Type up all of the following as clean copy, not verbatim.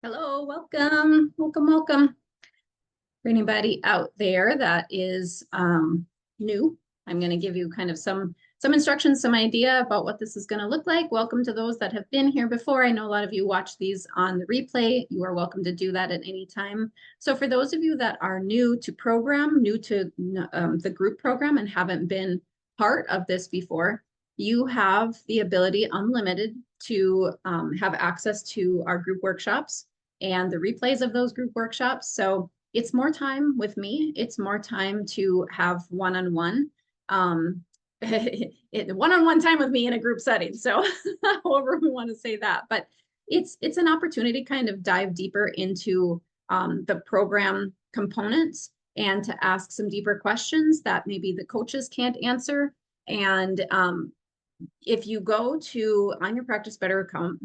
Hello, welcome, welcome, welcome. For anybody out there that is new, I'm going to give you kind of some instructions, some idea about what this is going to look like. Welcome to those that have been here before. I know a lot of you watch these on the replay. You are welcome to do that at any time. So for those of you that are new to program, new to the group program and haven't been part of this before, you have the ability, unlimited, to have access to our group workshops and the replays of those group workshops. So it's more time with me. It's more time to have one-on-one, one-on-one time with me in a group setting. So however we want to say that, but it's an opportunity to kind of dive deeper into the program components and to ask some deeper questions that maybe the coaches can't answer. And if you go to on your Practice Better account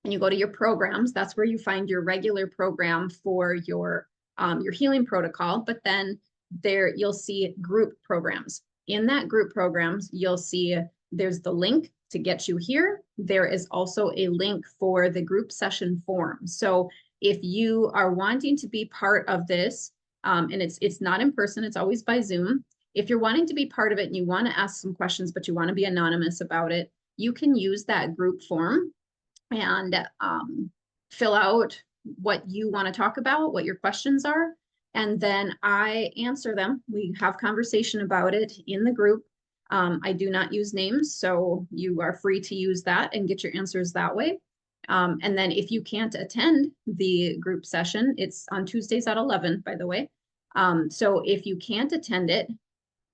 and you go to your programs, that's where you find your regular program for your healing protocol. But then there you'll see group programs. In that group programs, you'll see there's the link to get you here. There is also a link for the group session form. So if you are wanting to be part of this, and it's not in person, it's always by Zoom. If you're wanting to be part of it and you want to ask some questions, but you want to be anonymous about it, you can use that group form and fill out what you want to talk about, what your questions are, and then I answer them. We have conversation about it in the group. I do not use names, so you are free to use that and get your answers that way. And then if you can't attend the group session, it's on Tuesdays at 11, by the way. So if you can't attend it,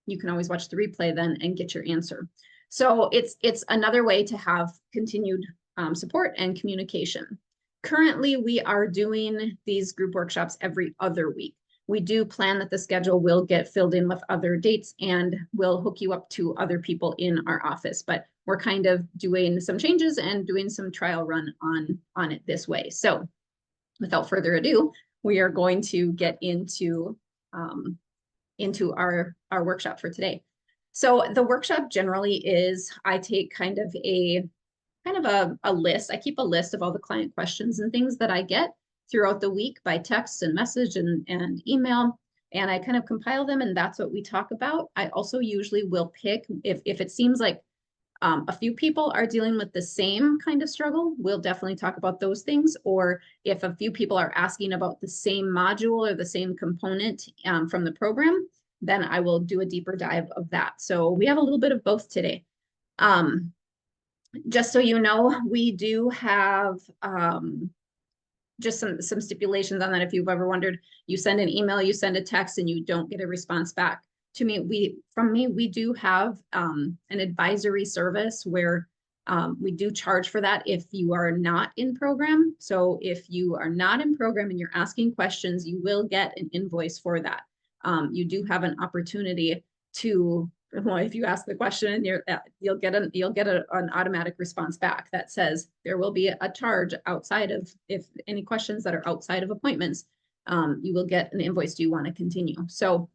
you can always watch the replay then and get your answer. So it's another way to have continued support and communication. Currently, we are doing these group workshops every other week. We do plan that the schedule will get filled in with other dates and we'll hook you up to other people in our office, but we're kind of doing some changes and doing some trial run on it this way. So without further ado, we are going to get into our workshop for today. So the workshop generally is, I take kind of a list. I keep a list of all the client questions and things that I get throughout the week by text and message and email. And I kind of compile them, and that's what we talk about. I also usually will pick, if it seems like a few people are dealing with the same kind of struggle, we'll definitely talk about those things. Or if a few people are asking about the same module or the same component from the program, then I will do a deeper dive of that. So we have a little bit of both today. Just so you know, we do have just some stipulations on that. If you've ever wondered, you send an email, you send a text, and you don't get a response back to me, we do have an advisory service where we do charge for that if you are not in program. So if you are not in program and you're asking questions, you will get an invoice for that. You do have an opportunity to, well, if you ask the question, you'll get an automatic response back that says there will be a charge outside of, if any questions that are outside of appointments, you will get an invoice. Do you want to continue? So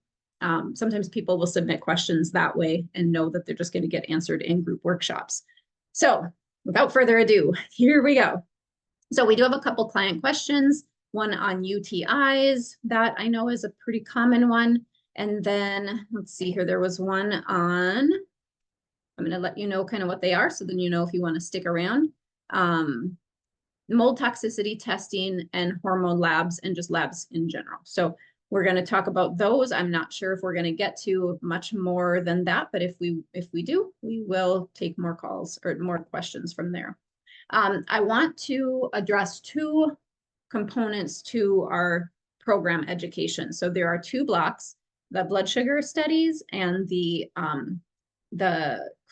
sometimes people will submit questions that way and know that they're just going to get answered in group workshops. So without further ado, here we go. So we do have a couple client questions, one on UTIs that I know is a pretty common one. And then let's see here, there was one on, I'm going to let you know kind of what they are, so then you know if you want to stick around. Mold toxicity testing and hormone labs and just labs in general. So we're going to talk about those. I'm not sure if we're going to get to much more than that, but if we do, we will take more calls or more questions from there. I want to address two components to our program education. So there are two blocks: the blood sugar studies and the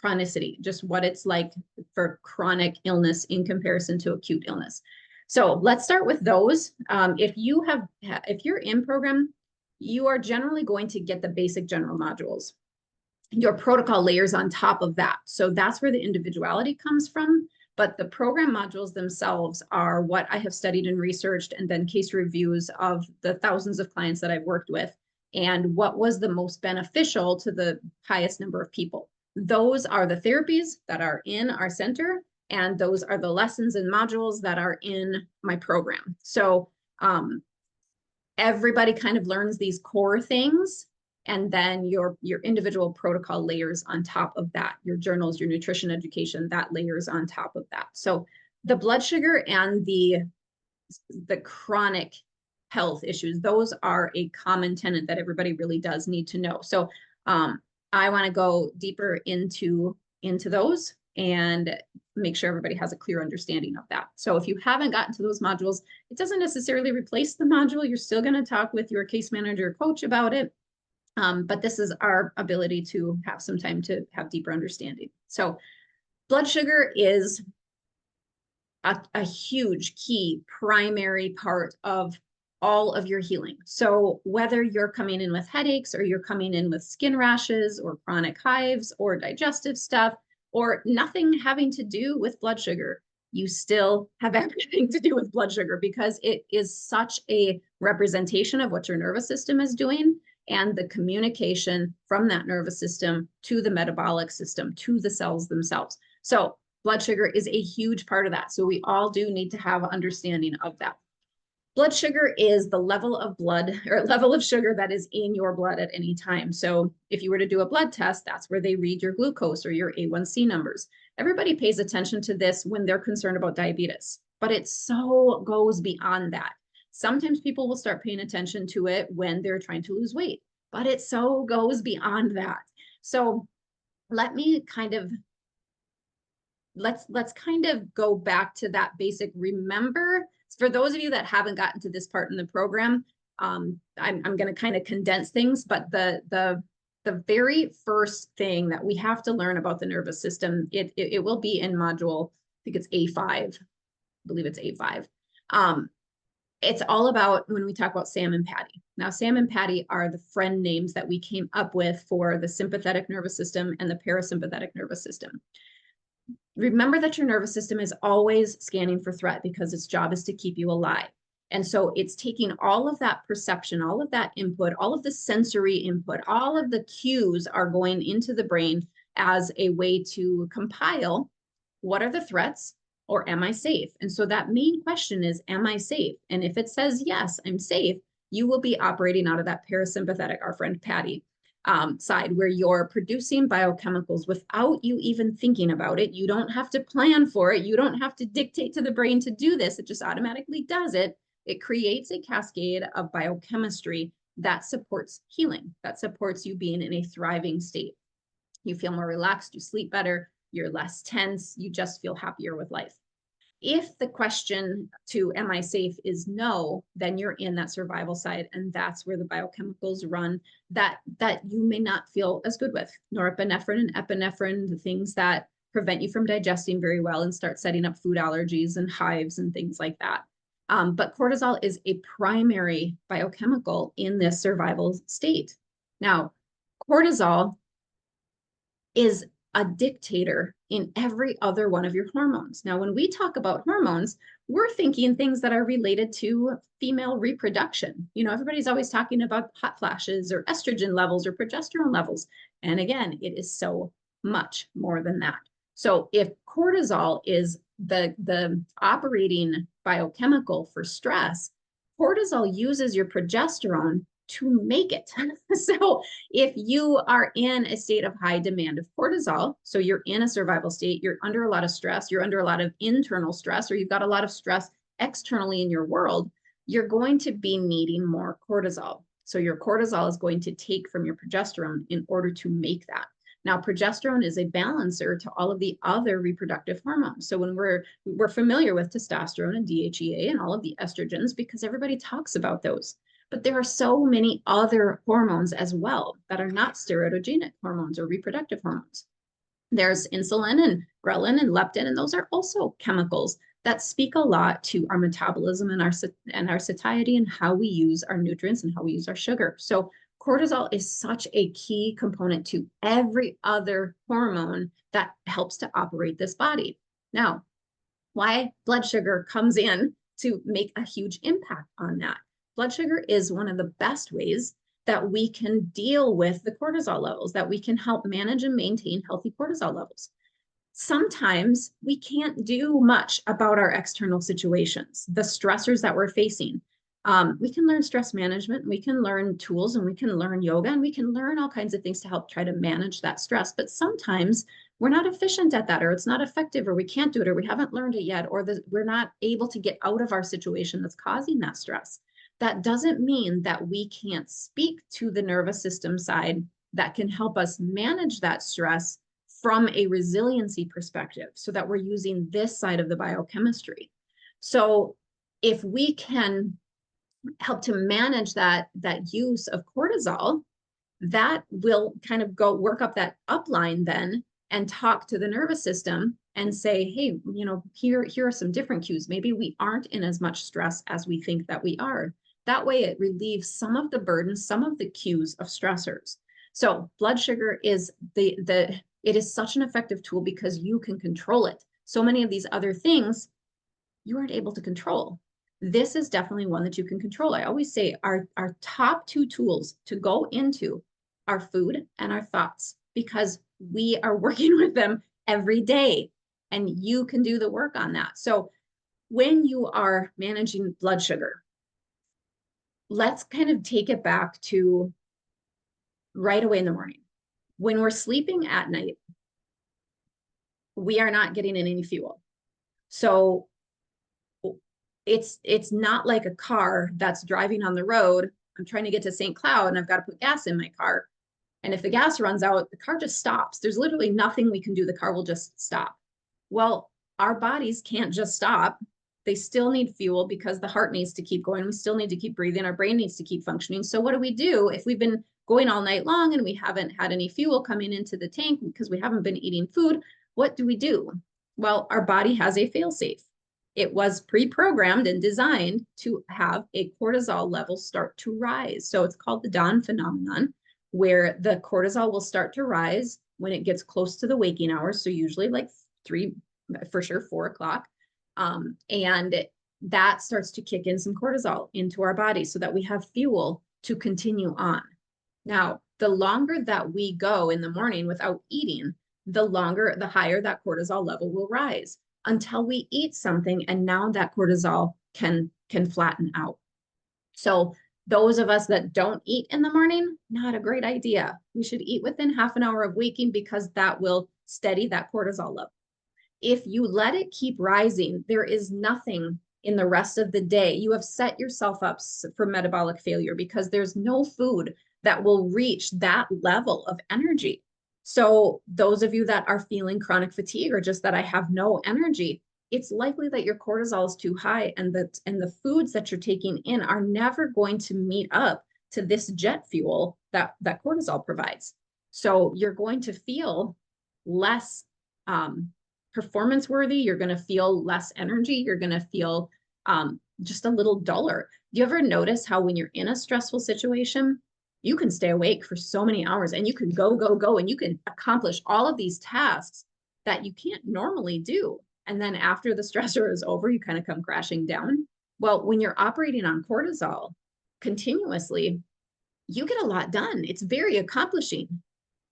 chronicity, just what it's like for chronic illness in comparison to acute illness. So let's start with those. If you're in program, you are generally going to get the basic general modules. Your protocol layers on top of that. So that's where the individuality comes from. But the program modules themselves are what I have studied and researched and then case reviews of the thousands of clients that I've worked with and what was the most beneficial to the highest number of people. Those are the therapies that are in our center And those are the lessons and modules that are in my program. So everybody kind of learns these core things, and then your individual protocol layers on top of that. Your journals, your nutrition education, that layers on top of that. So the blood sugar and the chronic health issues, those are a common tenet that everybody really does need to know. So I want to go deeper into those and make sure everybody has a clear understanding of that. So if you haven't gotten to those modules, it doesn't necessarily replace the module. You're still going to talk with your case manager or coach about it. But this is our ability to have some time to have deeper understanding. So blood sugar is a huge key primary part of all of your healing. So whether you're coming in with headaches, or you're coming in with skin rashes or chronic hives or digestive stuff, or nothing having to do with blood sugar, you still have everything to do with blood sugar, because it is such a representation of what your nervous system is doing, and the communication from that nervous system to the metabolic system, to the cells themselves. So blood sugar is a huge part of that. So we all do need to have an understanding of that. Blood sugar is the level of blood or level of sugar that is in your blood at any time. So if you were to do a blood test, that's where they read your glucose or your A1C numbers. Everybody pays attention to this when they're concerned about diabetes, but it so goes beyond that. Sometimes people will start paying attention to it when they're trying to lose weight, but it so goes beyond that. So let me kind of let's kind of go back to that basic. Remember, for those of you that haven't gotten to this part in the program, I'm going to kind of condense things, but the very first thing that we have to learn about the nervous system, it will be in module, I think it's A5, I believe it's A5. It's all about when we talk about Sam and Patty. Now, Sam and Patty are the friend names that we came up with for the sympathetic nervous system and the parasympathetic nervous system. Remember that your nervous system is always scanning for threat, because its job is to keep you alive. And so it's taking all of that perception, all of that input, all of the sensory input, all of the cues are going into the brain as a way to compile what are the threats, or am I safe? And so that main question is, am I safe? And if it says, yes, I'm safe, you will be operating out of that parasympathetic, our friend Patty, side, where you're producing biochemicals without you even thinking about it. You don't have to plan for it. You don't have to dictate to the brain to do this. It just automatically does it. It creates a cascade of biochemistry that supports healing, that supports you being in a thriving state. You feel more relaxed, you sleep better, you're less tense, you just feel happier with life. If the question to am I safe is no, then you're in that survival side, and that's where the biochemicals run that you may not feel as good with. Norepinephrine and epinephrine, the things that prevent you from digesting very well and start setting up food allergies and hives and things like that. But cortisol is a primary biochemical in this survival state. Now, cortisol is a dictator in every other one of your hormones. Now, when we talk about hormones, we're thinking things that are related to female reproduction. You know, everybody's always talking about hot flashes or estrogen levels or progesterone levels. And again, it is so much more than that. So if cortisol is the operating biochemical for stress, cortisol uses your progesterone to make it. So if you are in a state of high demand of cortisol, so you're in a survival state, you're under a lot of stress, you're under a lot of internal stress, or you've got a lot of stress externally in your world, you're going to be needing more cortisol. So your cortisol is going to take from your progesterone in order to make that. Now, progesterone is a balancer to all of the other reproductive hormones. So when we're familiar with testosterone and DHEA and all of the estrogens, because everybody talks about those. But there are so many other hormones as well that are not steroidogenic hormones or reproductive hormones. There's insulin and ghrelin and leptin, and those are also chemicals that speak a lot to our metabolism and our satiety and how we use our nutrients and how we use our sugar. So cortisol is such a key component to every other hormone that helps to operate this body. Now, why blood sugar comes in to make a huge impact on that. Blood sugar is one of the best ways that we can deal with the cortisol levels, that we can help manage and maintain healthy cortisol levels. sometimes we can't do much about our external situations, the stressors that we're facing. We can learn stress management, we can learn tools, and we can learn yoga, and we can learn all kinds of things to help try to manage that stress. But sometimes we're not efficient at that, or it's not effective, or we can't do it, or we haven't learned it yet, or we're not able to get out of our situation that's causing that stress. That doesn't mean that we can't speak to the nervous system side that can help us manage that stress from a resiliency perspective, so that we're using this side of the biochemistry. So if we can help to manage that use of cortisol, that will kind of go work up that upline then and talk to the nervous system and say, hey, here are some different cues. Maybe we aren't in as much stress as we think that we are. That way it relieves some of the burden, some of the cues of stressors. So blood sugar is it is such an effective tool because you can control it. So many of these other things you aren't able to control. This is definitely one that you can control. I always say our top two tools to go into are food and our thoughts, because we are working with them every day and you can do the work on that. So when you are managing blood sugar, let's kind of take it back to right away in the morning. When we're sleeping at night, we are not getting in any fuel. So it's not like a car that's driving on the road. I'm trying to get to St. Cloud and I've got to put gas in my car. And if the gas runs out, the car just stops. There's literally nothing we can do. The car will just stop. Well, our bodies can't just stop. They still need fuel because the heart needs to keep going. We still need to keep breathing. Our brain needs to keep functioning. So what do we do if we've been going all night long and we haven't had any fuel coming into the tank because we haven't been eating food? What do? Well, our body has a fail-safe. It was pre-programmed and designed to have a cortisol level start to rise. So it's called the dawn phenomenon, where the cortisol will start to rise when it gets close to the waking hours. So usually like 3, for sure 4 o'clock. And that starts to kick in some cortisol into our body so that we have fuel to continue on. Now, the longer that we go in the morning without eating, the higher that cortisol level will rise, until we eat something, and now that cortisol can flatten out. So those of us that don't eat in the morning, not a great idea. We should eat within half an hour of waking, because that will steady that cortisol level. If you let it keep rising, there is nothing in the rest of the day. You have set yourself up for metabolic failure, because there's no food that will reach that level of energy. So those of you that are feeling chronic fatigue, or just that I have no energy, it's likely that your cortisol is too high, and the foods that you're taking in are never going to meet up to this jet fuel that cortisol provides. So you're going to feel less performance worthy. You're going to feel less energy. You're going to feel just a little duller. Do you ever notice how when you're in a stressful situation, you can stay awake for so many hours and you can go, and you can accomplish all of these tasks that you can't normally do. And then after the stressor is over, you kind of come crashing down. Well, when you're operating on cortisol continuously, you get a lot done. It's very accomplishing,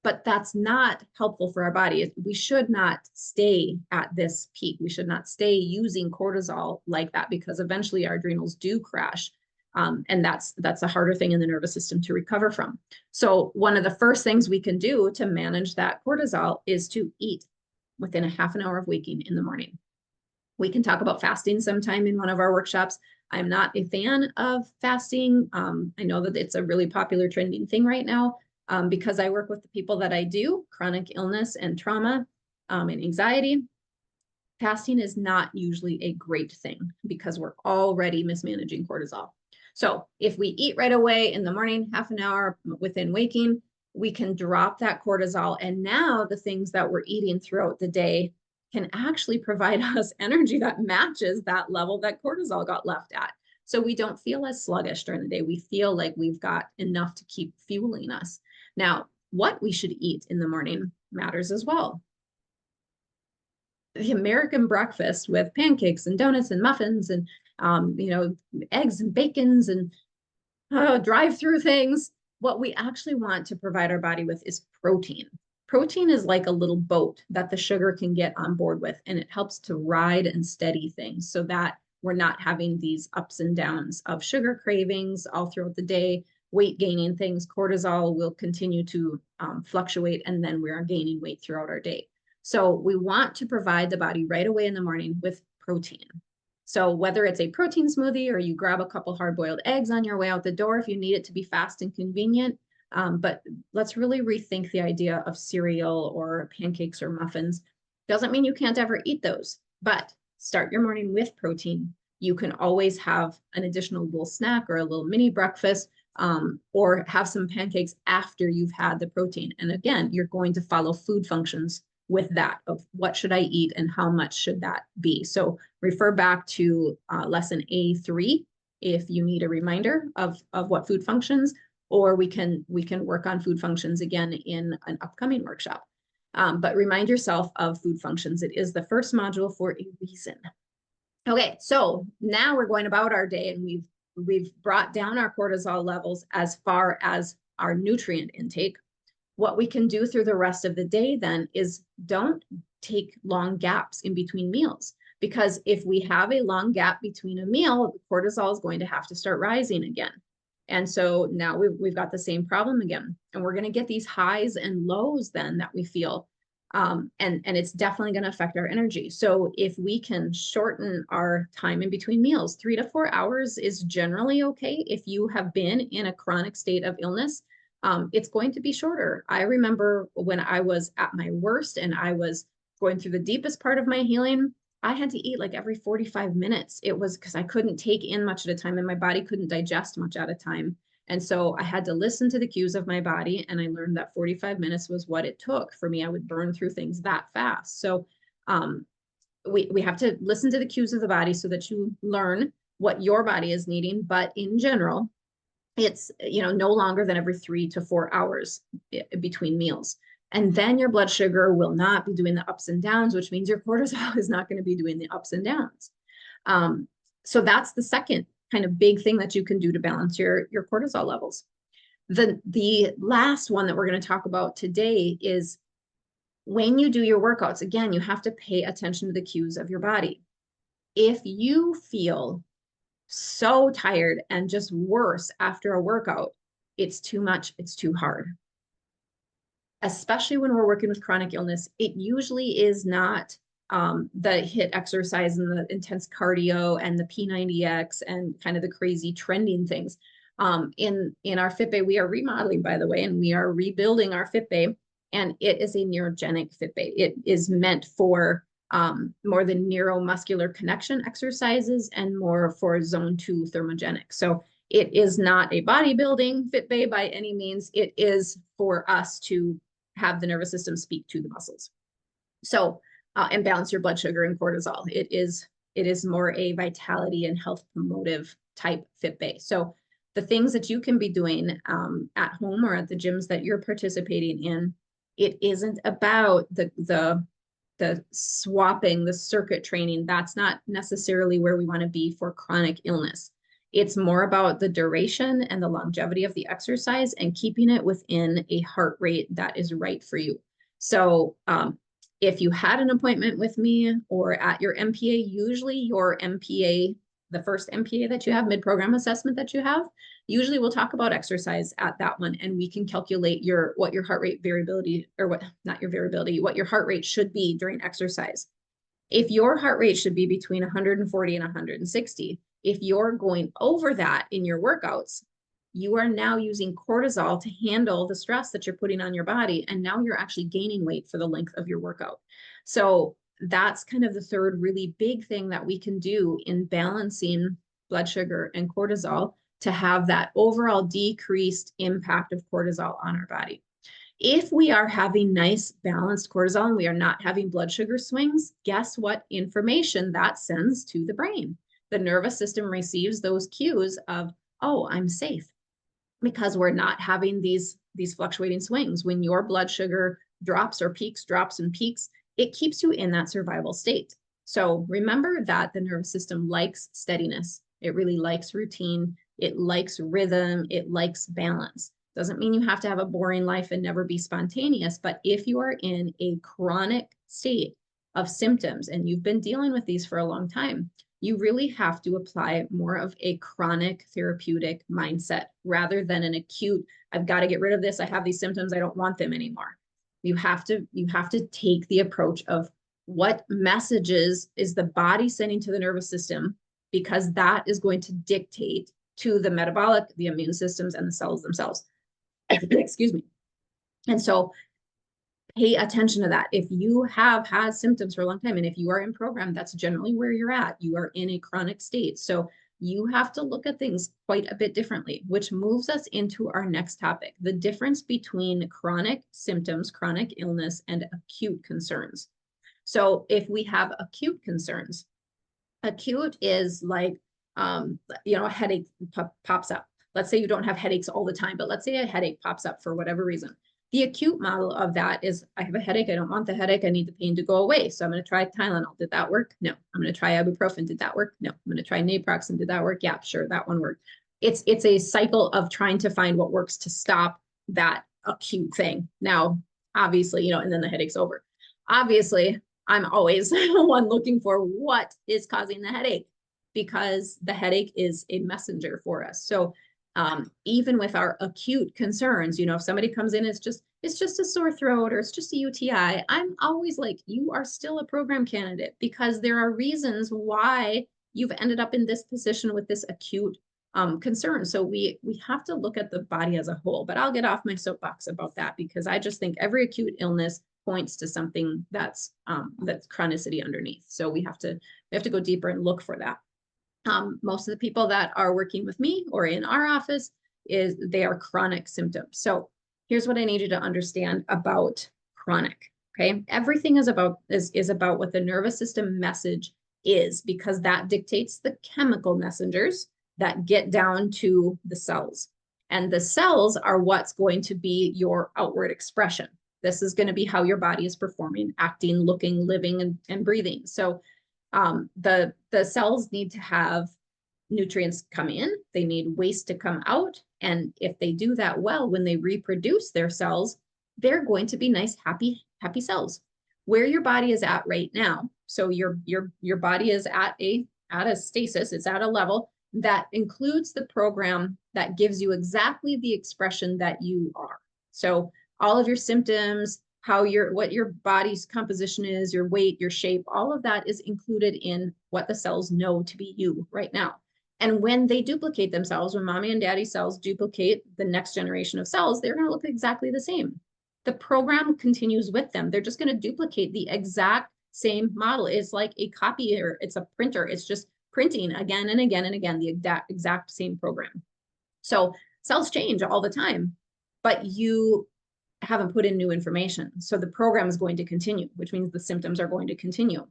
but that's not helpful for our body. We should not stay at this peak. We should not stay using cortisol like that, because eventually our adrenals do crash. And that's a harder thing in the nervous system to recover from. So one of the first things we can do to manage that cortisol is to eat within a half an hour of waking in the morning. We can talk about fasting sometime in one of our workshops. I'm not a fan of fasting. I know that it's a really popular trending thing right now, because I work with the people that I do, chronic illness and trauma and anxiety. Fasting is not usually a great thing, because we're already mismanaging cortisol. So if we eat right away in the morning, half an hour within waking, we can drop that cortisol. And now the things that we're eating throughout the day can actually provide us energy that matches that level that cortisol got left at. So we don't feel as sluggish during the day. We feel like we've got enough to keep fueling us. Now, what we should eat in the morning matters as well. The American breakfast with pancakes and donuts and muffins and eggs and bacons and drive-through things. What we actually want to provide our body with is protein. Protein is like a little boat that the sugar can get on board with, and it helps to ride and steady things so that we're not having these ups and downs of sugar cravings all throughout the day, weight gaining things. Cortisol will continue to fluctuate, and then we are gaining weight throughout our day. So we want to provide the body right away in the morning with protein. So whether it's a protein smoothie or you grab a couple hard-boiled eggs on your way out the door if you need it to be fast and convenient, but let's really rethink the idea of cereal or pancakes or muffins. Doesn't mean you can't ever eat those, but start your morning with protein. You can always have an additional little snack or a little mini breakfast, or have some pancakes after you've had the protein. And again, you're going to follow food functions with that of what should I eat and how much should that be. So refer back to lesson A3 if you need a reminder of what food functions, or we can work on food functions again in an upcoming workshop. But remind yourself of food functions. It is the first module for a reason. Okay, so now we're going about our day, and we've brought down our cortisol levels as far as our nutrient intake. What we can do through the rest of the day then is don't take long gaps in between meals, because if we have a long gap between a meal, cortisol is going to have to start rising again. And so now we've got the same problem again, and we're going to get these highs and lows then that we feel. And it's definitely going to affect our energy. So if we can shorten our time in between meals, 3 to 4 hours is generally okay. If you have been in a chronic state of illness, it's going to be shorter. I remember when I was at my worst and I was going through the deepest part of my healing, I had to eat like every 45 minutes. It was because I couldn't take in much at a time and my body couldn't digest much at a time. And so I had to listen to the cues of my body, and I learned that 45 minutes was what it took for me. I would burn through things that fast. So we have to listen to the cues of the body so that you learn what your body is needing. But in general, it's no longer than every 3 to 4 hours between meals. And then your blood sugar will not be doing the ups and downs, which means your cortisol is not going to be doing the ups and downs. So that's the second kind of big thing that you can do to balance your cortisol levels. The last one that we're going to talk about today is when you do your workouts, again, you have to pay attention to the cues of your body. If you feel so tired and just worse after a workout, it's too much, it's too hard. Especially when we're working with chronic illness, it usually is not the HIIT exercise and the intense cardio and the P90X and kind of the crazy trending things. In our FitBay, we are remodeling, by the way, and we are rebuilding our FitBay, and it is a neurogenic FitBay. It is meant for more the neuromuscular connection exercises and more for zone 2 thermogenic. So it is not a bodybuilding FitBay by any means. It is for us to have the nervous system speak to the muscles. So, and balance your blood sugar and cortisol. It is more a vitality and health promotive type FitBay. So the things that you can be doing at home or at the gyms that you're participating in, it isn't about the swapping, the circuit training. That's not necessarily where we want to be for chronic illness. It's more about the duration and the longevity of the exercise and keeping it within a heart rate that is right for you. So if you had an appointment with me or at your MPA, usually your MPA, the first MPA that you have, mid-program assessment that you have, usually we'll talk about exercise at that one, and we can calculate what your heart rate variability, or what your heart rate should be during exercise. If your heart rate should be between 140 and 160, if you're going over that in your workouts, you are now using cortisol to handle the stress that you're putting on your body. And now you're actually gaining weight for the length of your workout. So that's kind of the third really big thing that we can do in balancing blood sugar and cortisol to have that overall decreased impact of cortisol on our body. If we are having nice balanced cortisol and we are not having blood sugar swings, guess what information that sends to the brain? The nervous system receives those cues of, oh, I'm safe, because we're not having these fluctuating swings. When your blood sugar drops and peaks, it keeps you in that survival state. So remember that the nervous system likes steadiness. It really likes routine. It likes rhythm. It likes balance. Doesn't mean you have to have a boring life and never be spontaneous, but if you are in a chronic state of symptoms and you've been dealing with these for a long time, you really have to apply more of a chronic therapeutic mindset rather than an acute, I've got to get rid of this, I have these symptoms, I don't want them anymore. You have to take the approach of what messages is the body sending to the nervous system, because that is going to dictate to the metabolic, the immune systems, and the cells themselves. Excuse me. And so pay attention to that. If you have had symptoms for a long time, and if you are in program, that's generally where you're at. You are in a chronic state. So you have to look at things quite a bit differently, which moves us into our next topic, the difference between chronic symptoms, chronic illness, and acute concerns. So if we have acute concerns, acute is like, a headache pops up. Let's say you don't have headaches all the time, but let's say a headache pops up for whatever reason. The acute model of that is, I have a headache, I don't want the headache, I need the pain to go away. So I'm going to try Tylenol. Did that work? No. I'm going to try ibuprofen. Did that work? No. I'm going to try naproxen. Did that work? Yeah, sure, that one worked. It's a cycle of trying to find what works to stop that acute thing. Now, obviously, and then the headache's over. Obviously, I'm always one looking for what is causing the headache, because the headache is a messenger for us. So even with our acute concerns, if somebody comes in, it's just a sore throat or it's just a UTI, I'm always like, you are still a program candidate, because there are reasons why you've ended up in this position with this acute concern. So we have to look at the body as a whole, but I'll get off my soapbox about that, because I just think every acute illness points to something that's chronicity underneath. So we have to go deeper and look for that. Most of the people that are working with me or in our office they are chronic symptoms. So here's what I need you to understand about chronic. Okay. Everything is about what the nervous system message is, because that dictates the chemical messengers that get down to the cells. And the cells are what's going to be your outward expression. This is going to be how your body is performing, acting, looking, living, and breathing. So the cells need to have nutrients come in, they need waste to come out. And if they do that well, when they reproduce their cells, they're going to be nice, happy cells. Where your body is at right now, so your body is at a stasis, it's at a level that includes the program that gives you exactly the expression that you are. So all of your symptoms, what your body's composition is, your weight, your shape, all of that is included in what the cells know to be you right now. And when they duplicate themselves, when mommy and daddy cells duplicate the next generation of cells, they're going to look exactly the same. The program continues with them. They're just going to duplicate the exact same model. It's like a copier, it's a printer. It's just printing again and again and again, the exact same program. So cells change all the time, but you haven't put in new information. So the program is going to continue, which means the symptoms are going to continue.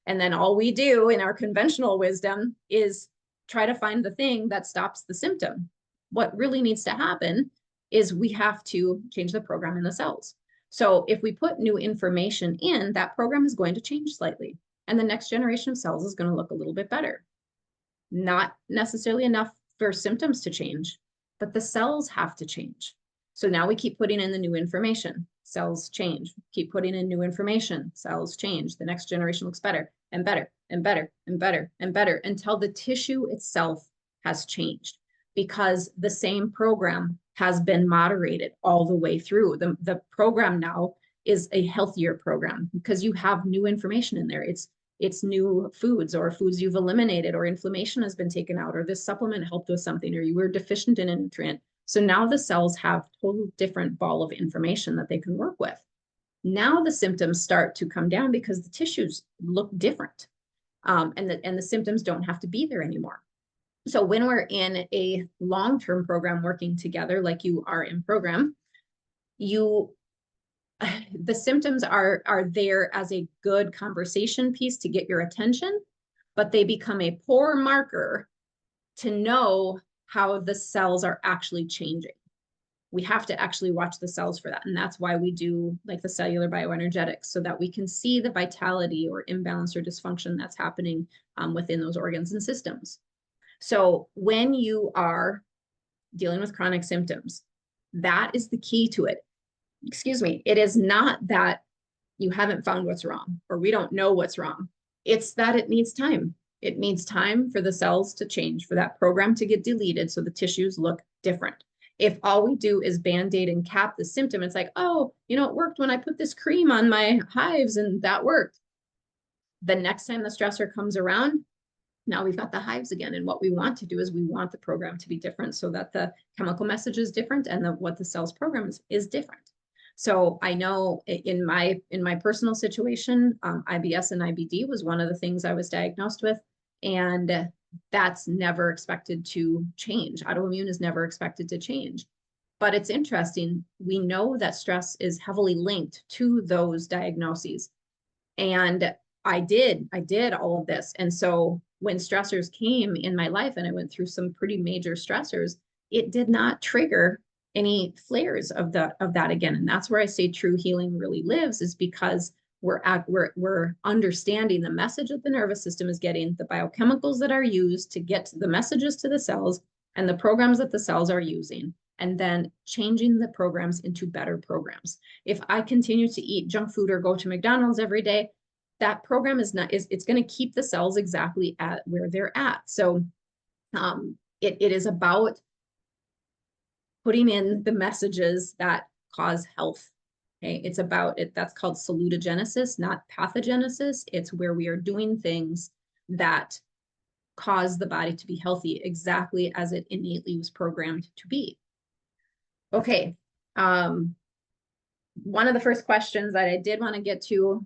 And then all we do in our conventional wisdom is try to find the thing that stops the symptom. What really needs to happen is we have to change the program in the cells. So if we put new information in, that program is going to change slightly. And the next generation of cells is going to look a little bit better. Not necessarily enough for symptoms to change, but the cells have to change. So now we keep putting in the new information, cells change, keep putting in new information, cells change. The next generation looks better and better and better and better and better until the tissue itself has changed, because the same program has been moderated all the way through. The program now is a healthier program because you have new information in there. It's new foods or foods you've eliminated, or inflammation has been taken out, or this supplement helped with something, or you were deficient in a nutrient. So now the cells have total different ball of information that they can work with. Now the symptoms start to come down because the tissues look different, and the symptoms don't have to be there anymore. So when we're in a long-term program working together, like you are in program, the symptoms are there as a good conversation piece to get your attention, but they become a poor marker to know how the cells are actually changing. We have to actually watch the cells for that. And that's why we do like the cellular bioenergetics, so that we can see the vitality or imbalance or dysfunction that's happening within those organs and systems. So when you are dealing with chronic symptoms, That is the key to it. Excuse me. It is not that you haven't found what's wrong or we don't know what's wrong. It's that it needs time. It needs time for the cells to change, for that program to get deleted so the tissues look different. If all we do is band-aid and cap the symptom, it's like, oh, you know, it worked when I put this cream on my hives and that worked. The next time the stressor comes around, now we've got the hives again. And what we want to do is we want the program to be different so that the chemical message is different and what the cell's program is different. So I know in my personal situation, IBS and IBD was one of the things I was diagnosed with, and that's never expected to change. Autoimmune is never expected to change. But it's interesting. We know that stress is heavily linked to those diagnoses. And I did all of this. And so when stressors came in my life and I went through some pretty major stressors, it did not trigger any flares of that again. And that's where I say true healing really lives, is because we're understanding the message that the nervous system is getting, the biochemicals that are used to get the messages to the cells, and the programs that the cells are using, and then changing the programs into better programs. If I continue to eat junk food or go to McDonald's every day, that program it's going to keep the cells exactly at where they're at. So it is about putting in the messages that cause health. Okay, it's about it. That's called salutogenesis, not pathogenesis. It's where we are doing things that cause the body to be healthy exactly as it innately was programmed to be. Okay. One of the first questions that I did want to get to,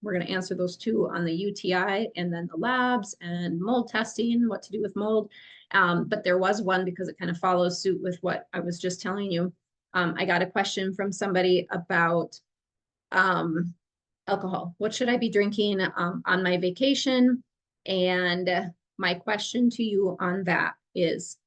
we're going to answer those two on the UTI and then the labs and mold testing, what to do with mold. But there was one, because it kind of follows suit with what I was just telling you. I got a question from somebody about alcohol. What should I be drinking on my vacation? And my question to you on that is,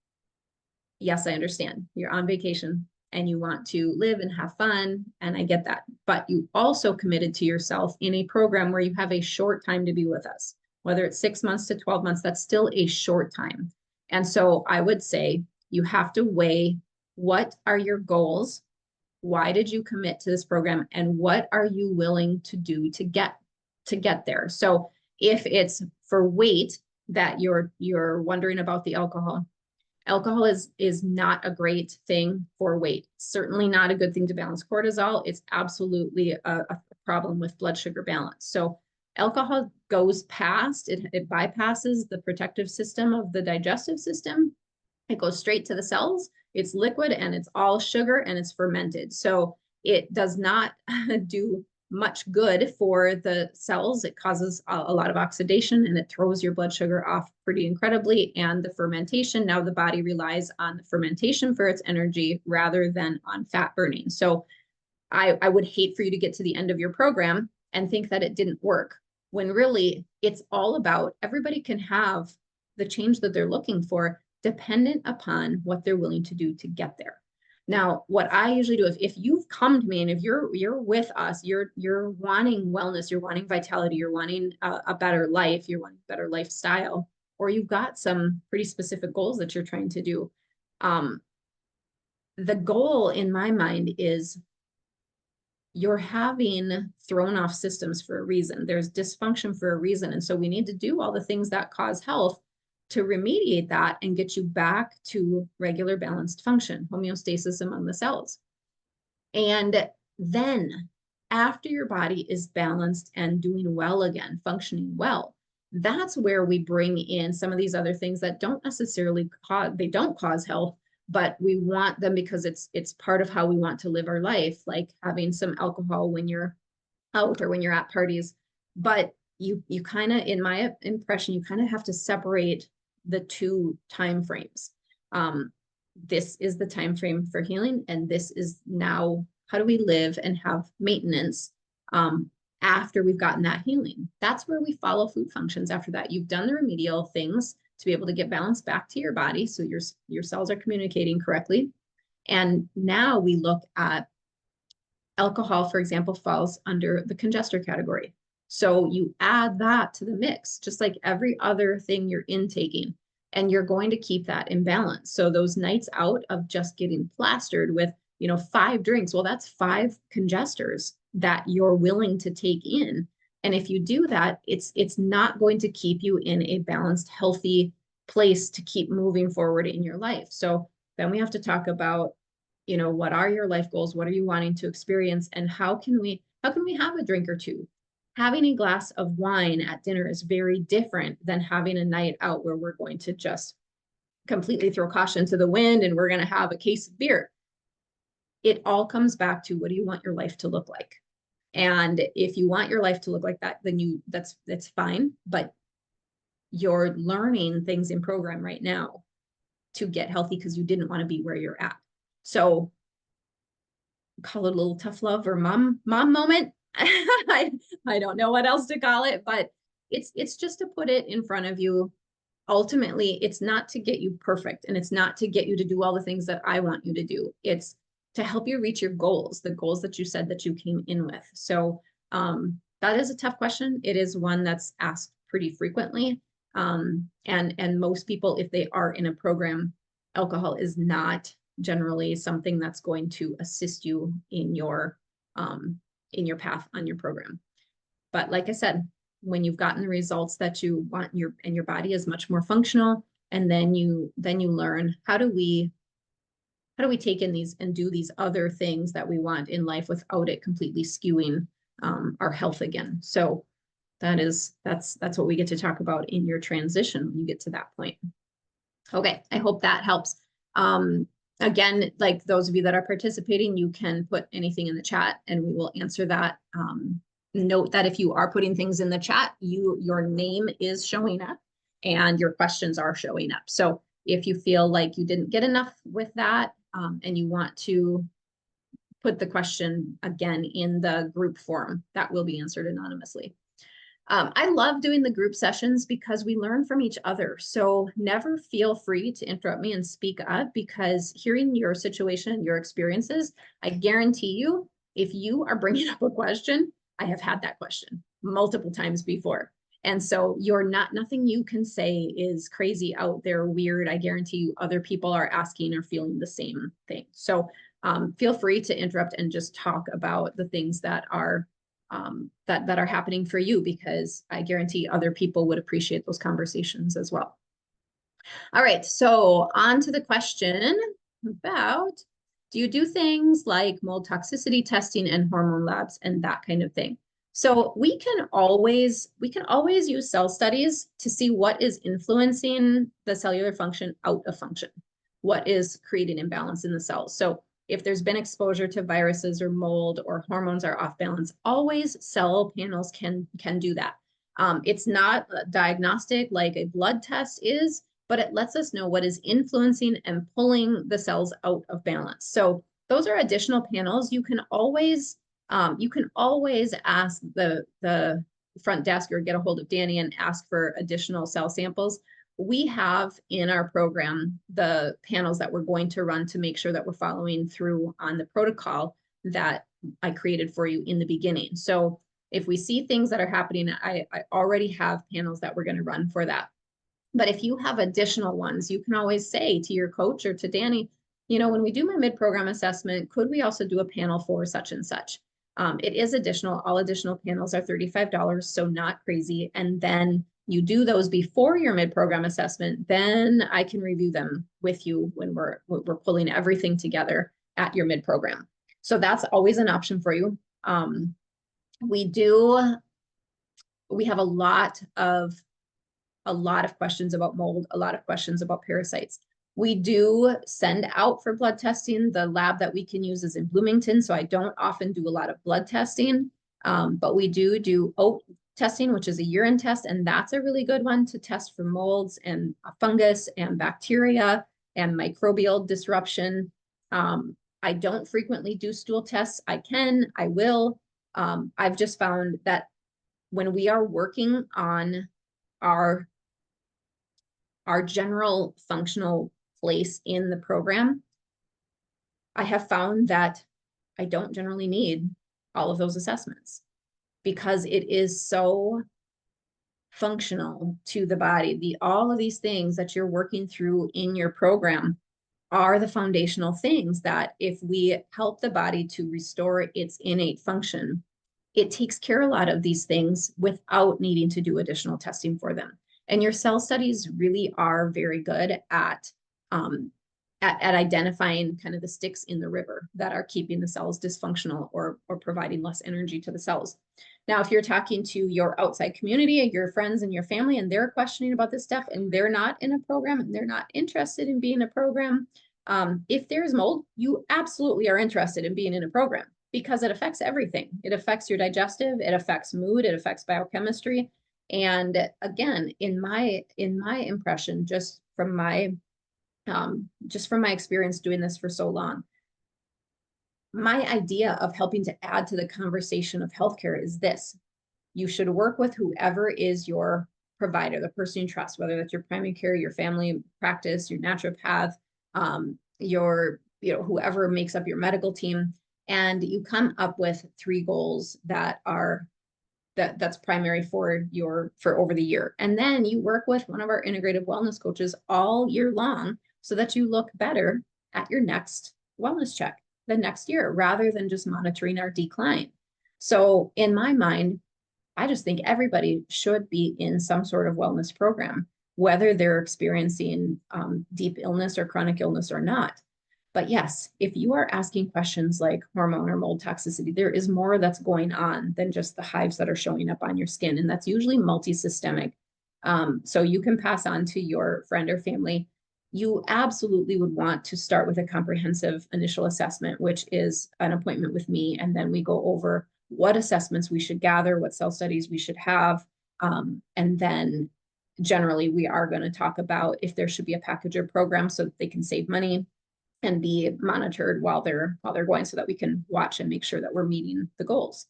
yes, I understand. You're on vacation and you want to live and have fun, and I get that. But you also committed to yourself in a program where you have a short time to be with us. Whether it's 6 months to 12 months, that's still a short time. And so I would say you have to weigh, what are your goals? Why did you commit to this program? And what are you willing to do to get there? So if it's for weight that you're wondering about the alcohol is not a great thing for weight. Certainly not a good thing to balance cortisol. It's absolutely a problem with blood sugar balance. So alcohol goes past, it bypasses the protective system of the digestive system. It goes straight to the cells. It's liquid and it's all sugar and it's fermented. So it does not do much good for the cells. It causes a lot of oxidation and it throws your blood sugar off pretty incredibly. And the fermentation, now the body relies on the fermentation for its energy rather than on fat burning. So I would hate for you to get to the end of your program and think that it didn't work, when really it's all about, everybody can have the change that they're looking for dependent upon what they're willing to do to get there. Now, what I usually do, if you've come to me and if you're with us, you're wanting wellness, you're wanting vitality, you're wanting a better life, you're wanting a better lifestyle, or you've got some pretty specific goals that you're trying to do. The goal in my mind is, you're having thrown off systems for a reason. There's dysfunction for a reason. And so we need to do all the things that cause health to remediate that and get you back to regular balanced function, homeostasis among the cells. And then after your body is balanced and doing well again, functioning well, that's where we bring in some of these other things that don't necessarily cause health, but we want them because it's part of how we want to live our life, like having some alcohol when you're out or when you're at parties. But you kind of, in my impression, you kind of have to separate the two time frames. This is the time frame for healing, and this is now, how do we live and have maintenance after we've gotten that healing? That's where we follow food functions after that. You've done the remedial things to be able to get balance back to your body, so your cells are communicating correctly. And now we look at alcohol, for example, falls under the congester category. So you add that to the mix, just like every other thing you're intaking. and you're going to keep that in balance. So those nights out of just getting plastered with, 5 drinks, well, that's 5 congestors that you're willing to take in. And if you do that, it's not going to keep you in a balanced, healthy place to keep moving forward in your life. So then we have to talk about, what are your life goals? What are you wanting to experience? And how can we have a drink or two? Having a glass of wine at dinner is very different than having a night out where we're going to just completely throw caution to the wind and we're going to have a case of beer. It all comes back to, what do you want your life to look like? And if you want your life to look like that, then that's fine. But you're learning things in program right now to get healthy because you didn't want to be where you're at. So call it a little tough love or mom moment. I don't know what else to call it, but it's just to put it in front of you. Ultimately, it's not to get you perfect, and it's not to get you to do all the things that I want you to do. It's to help you reach your goals, the goals that you said that you came in with. So that is a tough question. It is one that's asked pretty frequently. And most people, if they are in a program, alcohol is not generally something that's going to assist you in your path on your program. But like I said, when you've gotten the results that you want, your body is much more functional, and then you learn, how do we take in these and do these other things that we want in life without it completely skewing our health again. So that's what we get to talk about in your transition when you get to that point. Okay, I hope that helps. Again, like those of you that are participating, you can put anything in the chat and we will answer that. Note that if you are putting things in the chat, your name is showing up and your questions are showing up. So if you feel like you didn't get enough with that and you want to put the question again in the group form, that will be answered anonymously. I love doing the group sessions because we learn from each other. So never feel free to interrupt me and speak up, because hearing your situation, your experiences, I guarantee you, if you are bringing up a question, I have had that question multiple times before. And so nothing you can say is crazy, out there, weird. I guarantee you other people are asking or feeling the same thing. So feel free to interrupt and just talk about the things that are that are happening for you, because I guarantee other people would appreciate those conversations as well. All right, so on to the question about, do you do things like mold toxicity testing and hormone labs and that kind of thing? So we can always use cell studies to see what is influencing the cellular function out of function, what is creating imbalance in the cells. So if there's been exposure to viruses or mold or hormones are off balance, always cell panels can do that. It's not diagnostic like a blood test is, but it lets us know what is influencing and pulling the cells out of balance. So those are additional panels. You can always ask the front desk or get a hold of Danny and ask for additional cell samples. We have in our program the panels that we're going to run to make sure that we're following through on the protocol that I created for you in the beginning. So if we see things that are happening, I already have panels that we're going to run for that. But if you have additional ones, you can always say to your coach or to Danny, when we do my mid-program assessment, could we also do a panel for such and such? It is additional. All additional panels are $35, so not crazy. And then you do those before your mid-program assessment, then I can review them with you when we're pulling everything together at your mid-program. So that's always an option for you. We have a lot of questions about mold, a lot of questions about parasites. We do send out for blood testing. The lab that we can use is in Bloomington, so I don't often do a lot of blood testing, but we do OAT testing, which is a urine test, and that's a really good one to test for molds and fungus and bacteria and microbial disruption. I don't frequently do stool tests. I will. I've just found that when we are working on our general functional place in the program, I have found that I don't generally need all of those assessments, because it is so functional to the body. All of these things that you're working through in your program are the foundational things that if we help the body to restore its innate function, it takes care of a lot of these things without needing to do additional testing for them. And your cell studies really are very good at identifying kind of the sticks in the river that are keeping the cells dysfunctional or providing less energy to the cells. Now, if you're talking to your outside community, your friends and your family, and they're questioning about this stuff and they're not in a program and they're not interested in being in a program, if there's mold, you absolutely are interested in being in a program because it affects everything. It affects your digestive, it affects mood, it affects biochemistry. And again, in my impression, just from my experience doing this for so long, my idea of helping to add to the conversation of healthcare is this: you should work with whoever is your provider, the person you trust, whether that's your primary care, your family practice, your naturopath, whoever makes up your medical team, and you come up with 3 goals that are that's primary for over the year. And then you work with one of our integrative wellness coaches all year long so that you look better at your next wellness check the next year, rather than just monitoring our decline. So in my mind, I just think everybody should be in some sort of wellness program, whether they're experiencing deep illness or chronic illness or not. But yes, if you are asking questions like hormone or mold toxicity, there is more that's going on than just the hives that are showing up on your skin. And that's usually multisystemic. So you can pass on to your friend or family. You absolutely would want to start with a comprehensive initial assessment, which is an appointment with me. And then we go over what assessments we should gather, what cell studies we should have. And then generally we are going to talk about if there should be a package or program so that they can save money and be monitored while they're going, so that we can watch and make sure that we're meeting the goals.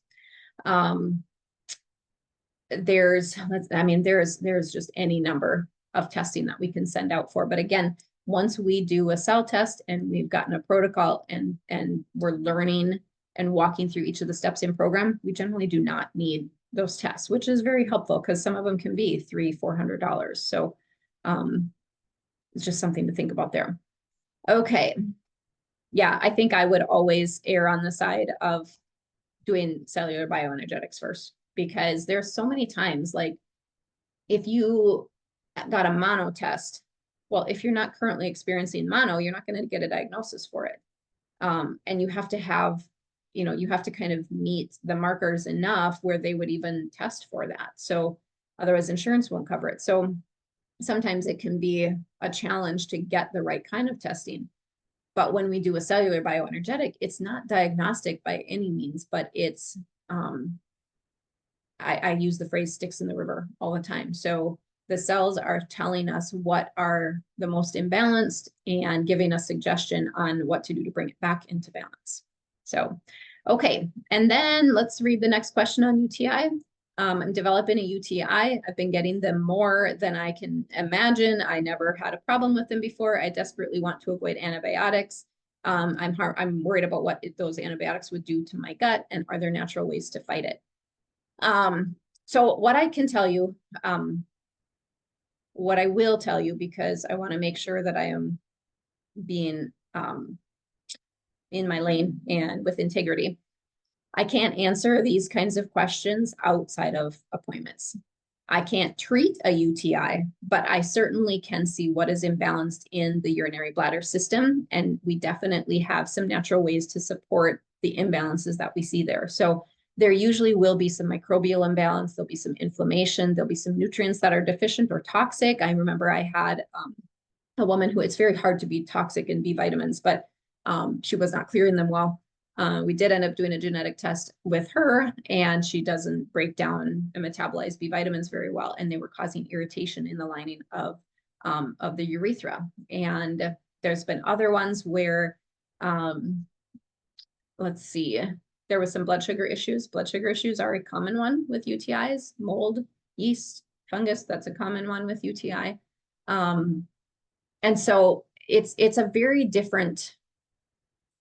There's just any number of testing that we can send out for. But again, once we do a cell test and we've gotten a protocol and we're learning and walking through each of the steps in program, we generally do not need those tests, which is very helpful because some of them can be $300-400. So it's just something to think about there. Okay. Yeah, I think I would always err on the side of doing cellular bioenergetics first, because there's so many times, like if you got a mono test, well, if you're not currently experiencing mono, you're not going to get a diagnosis for it. And you have to have, you have to kind of meet the markers enough where they would even test for that. So otherwise insurance won't cover it. So sometimes it can be a challenge to get the right kind of testing. But when we do a cellular bioenergetic, it's not diagnostic by any means, but it's, I use the phrase sticks in the river all the time. So the cells are telling us what are the most imbalanced and giving us suggestion on what to do to bring it back into balance. So, okay. And then let's read the next question on UTI. I'm developing a UTI. I've been getting them more than I can imagine. I never had a problem with them before. I desperately want to avoid antibiotics. I'm worried about what those antibiotics would do to my gut, and are there natural ways to fight it? So what I can tell you, what I will tell you, because I want to make sure that I am being in my lane and with integrity, I can't answer these kinds of questions outside of appointments. I can't treat a UTI, but I certainly can see what is imbalanced in the urinary bladder system. And we definitely have some natural ways to support the imbalances that we see there. So there usually will be some microbial imbalance. There'll be some inflammation. There'll be some nutrients that are deficient or toxic. I remember I had a woman who, it's very hard to be toxic in B vitamins, but she was not clearing them well. We did end up doing a genetic test with her, and she doesn't break down and metabolize B vitamins very well. And they were causing irritation in the lining of the urethra. And there's been other ones where, let's see, there was some blood sugar issues. Blood sugar issues are a common one with UTIs. Mold, yeast, fungus, that's a common one with UTI. And so it's a very different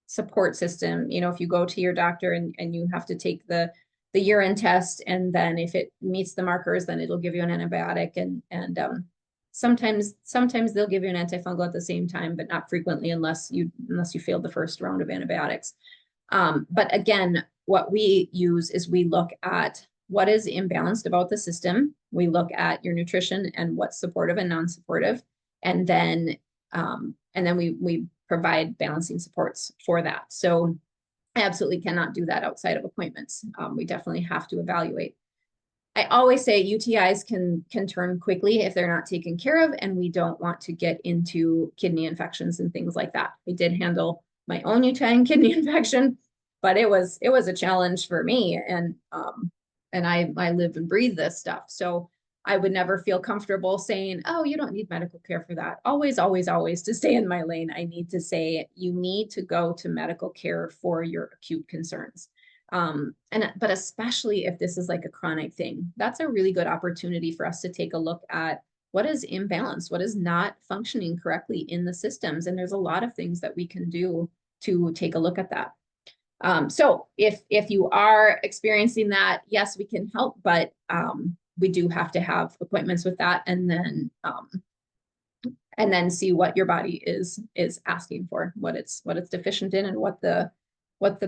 support system. If you go to your doctor and you have to take the the urine test, and then if it meets the markers, then it'll give you an antibiotic, and sometimes they'll give you an antifungal at the same time, but not frequently unless you failed the first round of antibiotics. But again, what we use is we look at what is imbalanced about the system. We look at your nutrition and what's supportive and non-supportive, and then we provide balancing supports for that. So I absolutely cannot do that outside of appointments. We definitely have to evaluate. I always say UTIs can turn quickly if they're not taken care of, and we don't want to get into kidney infections and things like that. I did handle my own UTI and kidney infection, but it was a challenge for me, and I live and breathe this stuff. So I would never feel comfortable saying, oh, you don't need medical care for that. Always, always, always, to stay in my lane, I need to say, you need to go to medical care for your acute concerns. But especially if this is like a chronic thing, that's a really good opportunity for us to take a look at what is imbalanced, what is not functioning correctly in the systems. And there's a lot of things that we can do to take a look at that. So if you are experiencing that, yes, we can help, but we do have to have appointments with that, and then see what your body is asking for, what it's deficient in, and what the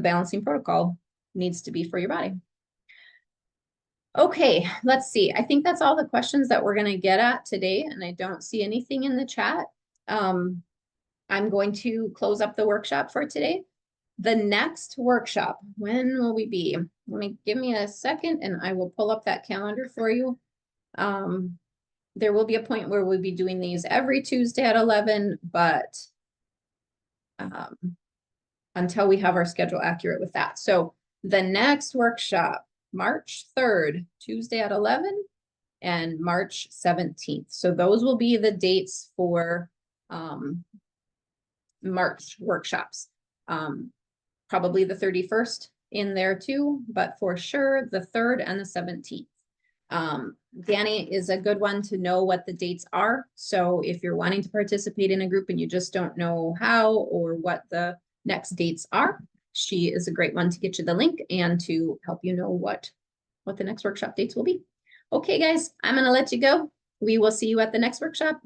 balancing protocol needs to be for your body. Okay, let's see. I think that's all the questions that we're going to get at today, and I don't see anything in the chat. I'm going to close up the workshop for today. The next workshop, when will we be? Give me a second and I will pull up that calendar for you. There will be a point where we'll be doing these every Tuesday at 11, but until we have our schedule accurate with that. So the next workshop, March 3rd, Tuesday at 11, and March 17th. So those will be the dates for March workshops. Probably the 31st in there too, but for sure the 3rd and the 17th. Danny is a good one to know what the dates are. So if you're wanting to participate in a group and you just don't know how or what the next dates are, she is a great one to get you the link and to help you know what the next workshop dates will be. Okay, guys, I'm going to let you go. We will see you at the next workshop.